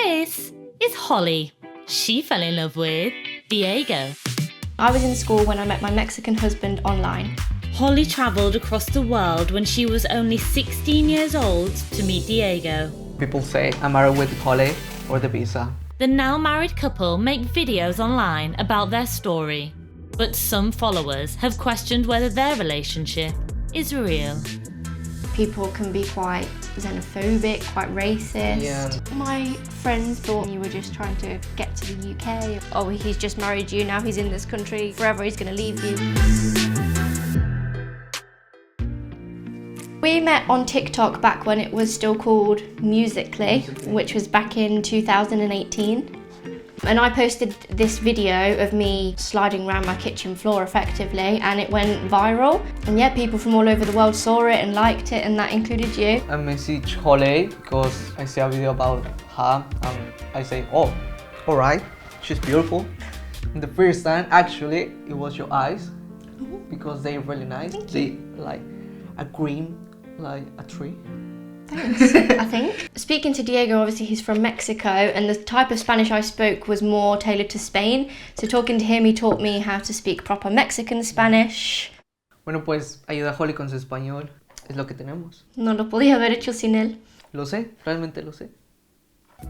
This is Holly. She fell in love with Diego. I was in school when I met my Mexican husband online. Holly travelled across the world when she was only 16 years old to meet Diego. People say I'm married with Holly or the visa. The now married couple make videos online about their story, but some followers have questioned whether their relationship is real. People can be quite xenophobic, quite racist. Yeah. My friends thought you were just trying to get to the UK. Oh, he's just married you, now he's in this country, forever he's going to leave you. We met on TikTok back when it was still called Musical.ly, which was back in 2018. And I posted this video of me sliding around my kitchen floor effectively, and it went viral. And yeah, people from all over the world saw it and liked it, and that included you. I message Holly because I see a video about her and I say, oh, alright, she's beautiful. And the first time, actually, it was your eyes because they're really nice. They like a green, like a tree. Thanks, I think. Speaking to Diego, obviously he's from Mexico, and the type of Spanish I spoke was more tailored to Spain. So talking to him, he taught me how to speak proper Mexican Spanish. Bueno, pues ayuda a Holly con su español. Es lo que tenemos. No lo podía haber hecho sin él. Lo sé, realmente lo sé.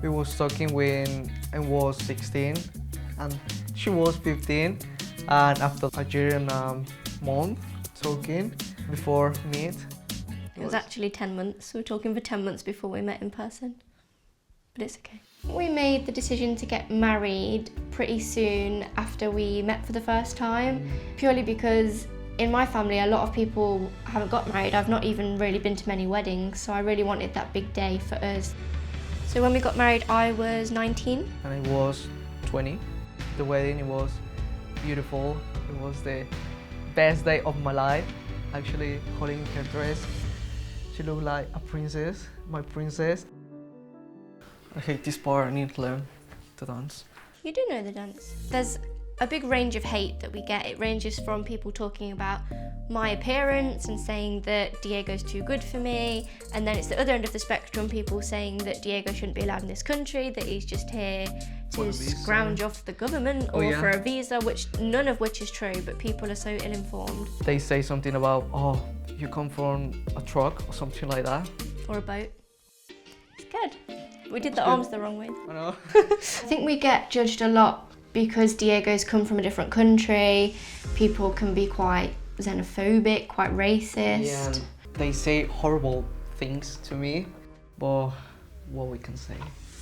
We was talking when I was 16 and she was 15, and after a year and a month talking before meet. It was actually 10 months. We were talking for 10 months before we met in person. But it's okay. We made the decision to get married pretty soon after we met for the first time, purely because in my family a lot of people haven't got married. I've not even really been to many weddings, so I really wanted that big day for us. So when we got married, I was 19. And I was 20. The wedding, it was beautiful. It was the best day of my life. Actually, Holly in her dress, she looked like a princess, my princess. I hate this part, I need to learn to dance. You do know the dance. There's a big range of hate that we get. It ranges from people talking about my appearance and saying that Diego's too good for me, and then it's the other end of the spectrum, people saying that Diego shouldn't be allowed in this country, that he's just here to scrounge off the government or for a visa, which none of which is true, but people are so ill-informed. They say something about, oh, you come from a truck or something like that. Or a boat. It's good. We did the arms the wrong way. I know. I think we get judged a lot because Diego's come from a different country. People can be quite xenophobic, quite racist. Yeah, and they say horrible things to me, but what we can say.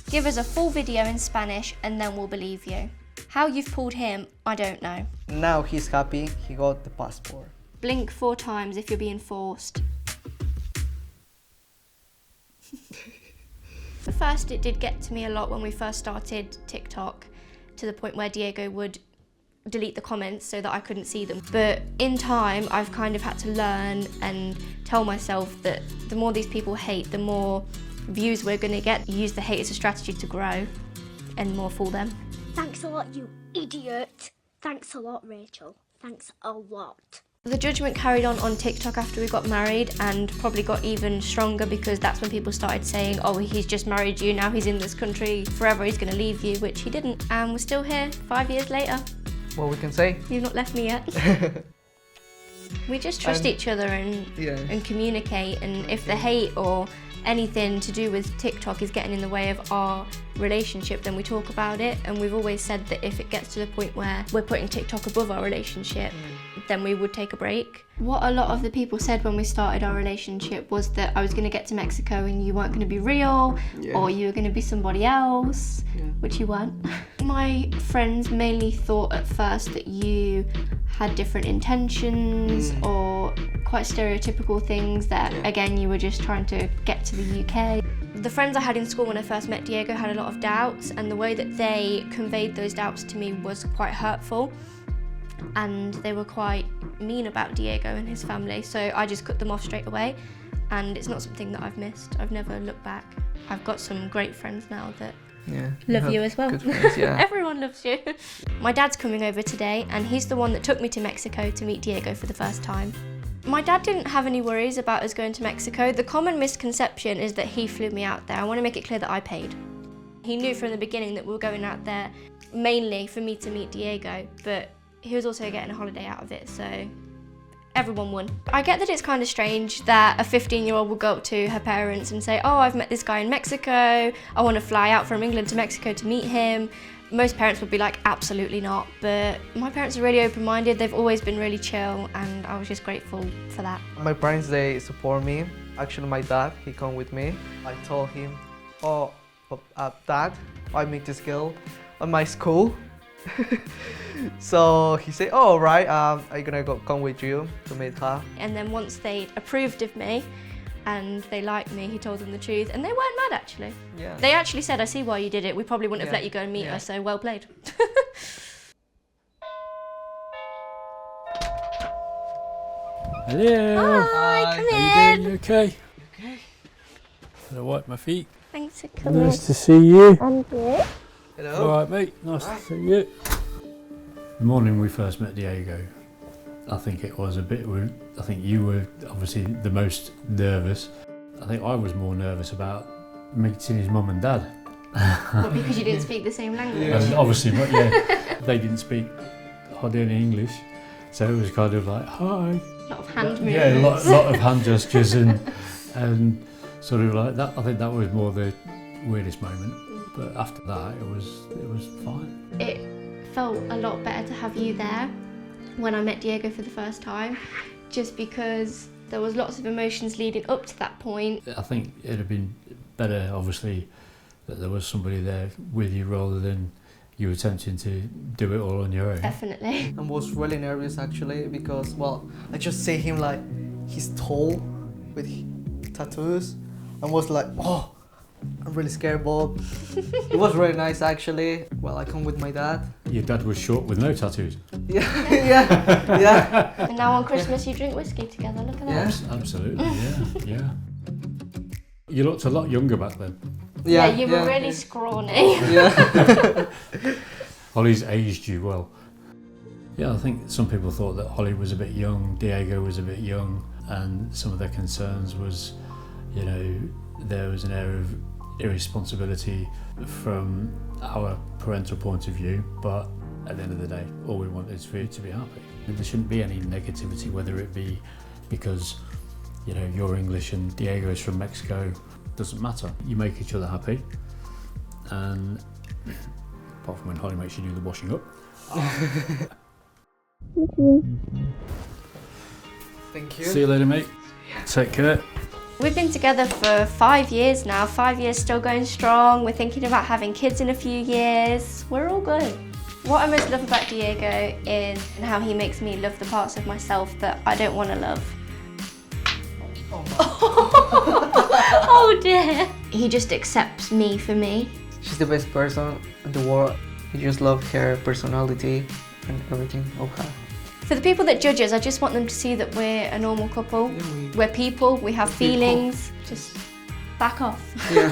Give us a full video in Spanish and then we'll believe you. How you've pulled him, I don't know. Now he's happy, he got the passport. Blink 4 times if you're being forced. At first it did get to me a lot when we first started TikTok, to the point where Diego would delete the comments so that I couldn't see them. But in time, I've kind of had to learn and tell myself that the more these people hate, the more views we're gonna get. Use the hate as a strategy to grow and more fool them. Thanks a lot, you idiot. Thanks a lot, Rachel. Thanks a lot. The judgment carried on TikTok after we got married, and probably got even stronger because that's when people started saying, oh, he's just married you, now he's in this country, forever he's gonna leave you, which he didn't. And we're still here 5 years later. What we can say? You've not left me yet. We just trust each other and communicate, and if the hate or anything to do with TikTok is getting in the way of our relationship, then we talk about it. And we've always said that if it gets to the point where we're putting TikTok above our relationship, then we would take a break. What a lot of the people said when we started our relationship was that I was going to get to Mexico and you weren't going to be real, or you were going to be somebody else, which you weren't. My friends mainly thought at first that you had different intentions or quite stereotypical things, that again you were just trying to get to the UK. The friends I had in school when I first met Diego had a lot of doubts, and the way that they conveyed those doubts to me was quite hurtful. And they were quite mean about Diego and his family, so I just cut them off straight away, and it's not something that I've missed. I've never looked back. I've got some great friends now that love you as well. Good friends, yeah. Everyone loves you. My dad's coming over today, and he's the one that took me to Mexico to meet Diego for the first time. My dad didn't have any worries about us going to Mexico. The common misconception is that he flew me out there. I want to make it clear that I paid. He knew from the beginning that we were going out there mainly for me to meet Diego, but he was also getting a holiday out of it, so everyone won. I get that it's kind of strange that a 15-year-old will go up to her parents and say, oh, I've met this guy in Mexico, I want to fly out from England to Mexico to meet him. Most parents would be like, absolutely not, but my parents are really open-minded, they've always been really chill, and I was just grateful for that. My parents, they support me. Actually, my dad, he come with me. I told him, oh, Dad, I meet this girl at my school. So he said, oh, all right, I'm gonna come with you to meet her. And then once they approved of me and they liked me, he told them the truth, and they weren't mad actually. Yeah. They actually said, I see why you did it, we probably wouldn't have let you go and meet her, so well played. Hello. Hi, come How in. you doing? You okay? Okay. Can I wipe my feet? Thanks for coming. Nice to see you. And you? Hello. All right, mate. Nice to see you. The morning we first met Diego, I think it was a bit. I think you were obviously the most nervous. I think I was more nervous about meeting his mum and dad. What, because you didn't speak the same language? And obviously, yeah, they didn't speak hardly any English, so it was kind of like hi. A lot of hand movements. Yeah, a lot of hand gestures and sort of like that. I think that was more the weirdest moment. But after that, it was fine. It felt a lot better to have you there when I met Diego for the first time, just because there was lots of emotions leading up to that point. I think it'd have been better, obviously, that there was somebody there with you rather than you attempting to do it all on your own. Definitely. I was really nervous actually because, well, I just see him like, he's tall with tattoos. I was like, oh, I'm really scared, Bob. It was really nice actually. Well, I come with my dad. Your dad was short with no tattoos. Yeah, yeah. And now on Christmas you drink whiskey together, look at that. Absolutely, yeah. You looked a lot younger back then. Yeah, you were really scrawny. Yeah. Holly's aged you well. Yeah, I think some people thought that Holly was a bit young, Diego was a bit young, and some of their concerns was, you know, there was an air of irresponsibility from our parental point of view, but at the end of the day, all we want is for you to be happy. And there shouldn't be any negativity, whether it be because, you know, you're English and Diego is from Mexico, doesn't matter. You make each other happy, and apart from when Holly makes you do the washing up. Thank you. See you later, mate. Take care. We've been together for 5 years now, 5 years still going strong. We're thinking about having kids in a few years. We're all good. What I most love about Diego is how he makes me love the parts of myself that I don't want to love. Oh dear. He just accepts me for me. She's the best person in the world. I just love her personality and everything of her. For the people that judge us, I just want them to see that we're a normal couple. Yeah, we're people, we have feelings. Just back off. Yeah.